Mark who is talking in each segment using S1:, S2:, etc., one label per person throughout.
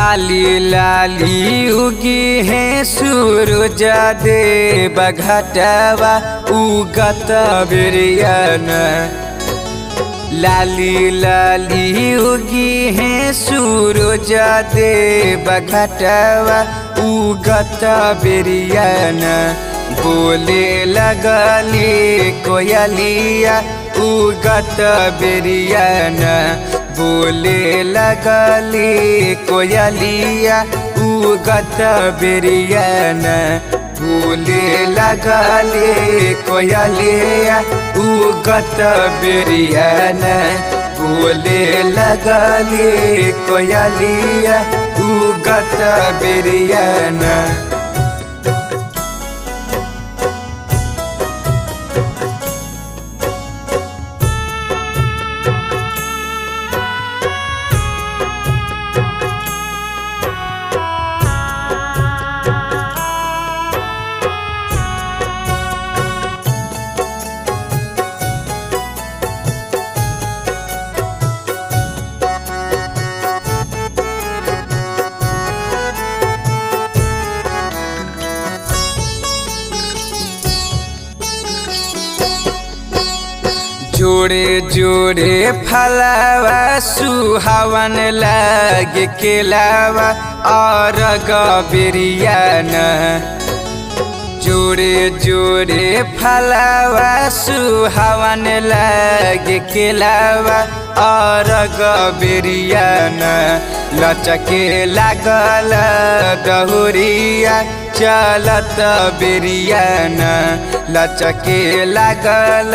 S1: लाली लाली उगी है सूरज देव घटवा उगत बिरियन। लाली लाली उगी है सूरज देव घटवा उगत बिरियन। बोले लगली कोयलिया उगत बिरियन। बोले लगली कोयलिया उगत बिरियन। बोले लगली कोयलिया उगत बिरियन। बोले लगली कोयलिया उगत बिरियन। जोड़े जोड़े फलवा सुहावन लागे केलावा और बिरियन। जोड़े जोड़े फलवा सुहावन लागे केलावा और बिरियन। लचके लागल दहुरिया चलत बिरियन। लचके लागल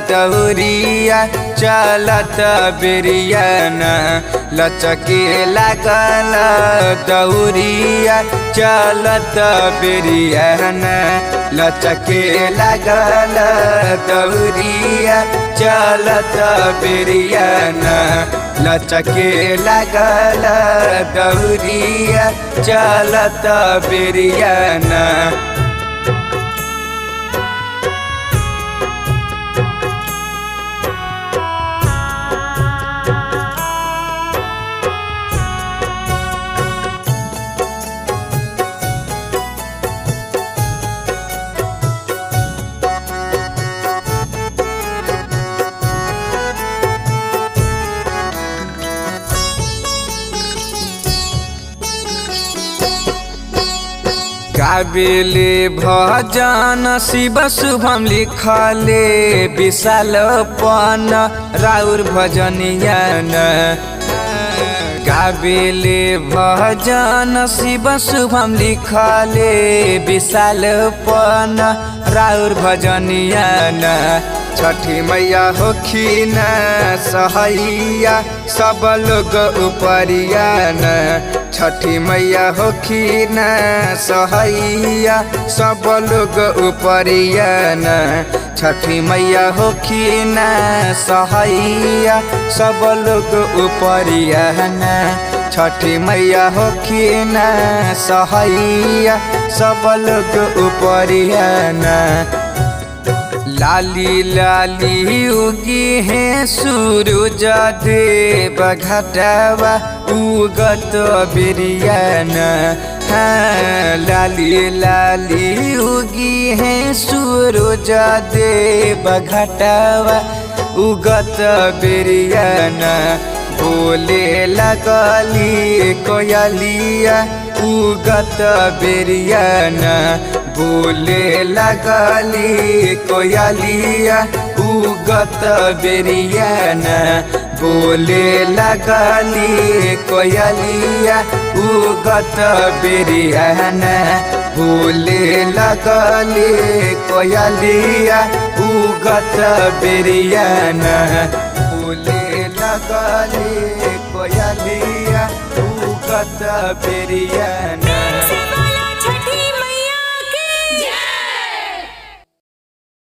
S1: दहुरिया चलत बिरियन। लचके लागल दहुरिया चलत बिरियन। लचके लागल दहुरिया चलत बिरियन। लचके लागल दहुरिया चलत बिरियन। गाबिले भजन शिव शुभम लिखले विशालपन राउर भजनियन। गाबिले भजन शिव शुभम लिखले विशालपन राउर भजनियन। छठी मैया होखिन सहैया सब लोग उपरियन। छठी मैया होखिन सहैया सब लोग उपरियन। छठी मैया होखिन सहैया सब लोग उपरियन। छठी मैया होखिन सहैया सब लोग उपरियन। लाली लाली उगी है सूरज देव घटवा उगत बिरियन। हाँ लाली लाली उगी है सूरज देव घटवा उगत बिरियन। बोले लगली कोयलिया उगत बिरियन। बोले लगली कोयलिया उगत बिरियन। बोले लगली कोयलिया उगत बिरियन। बोले लगली कोयलिया उगत बिरियन। बोले लगली कोयलिया उगत बिरियन।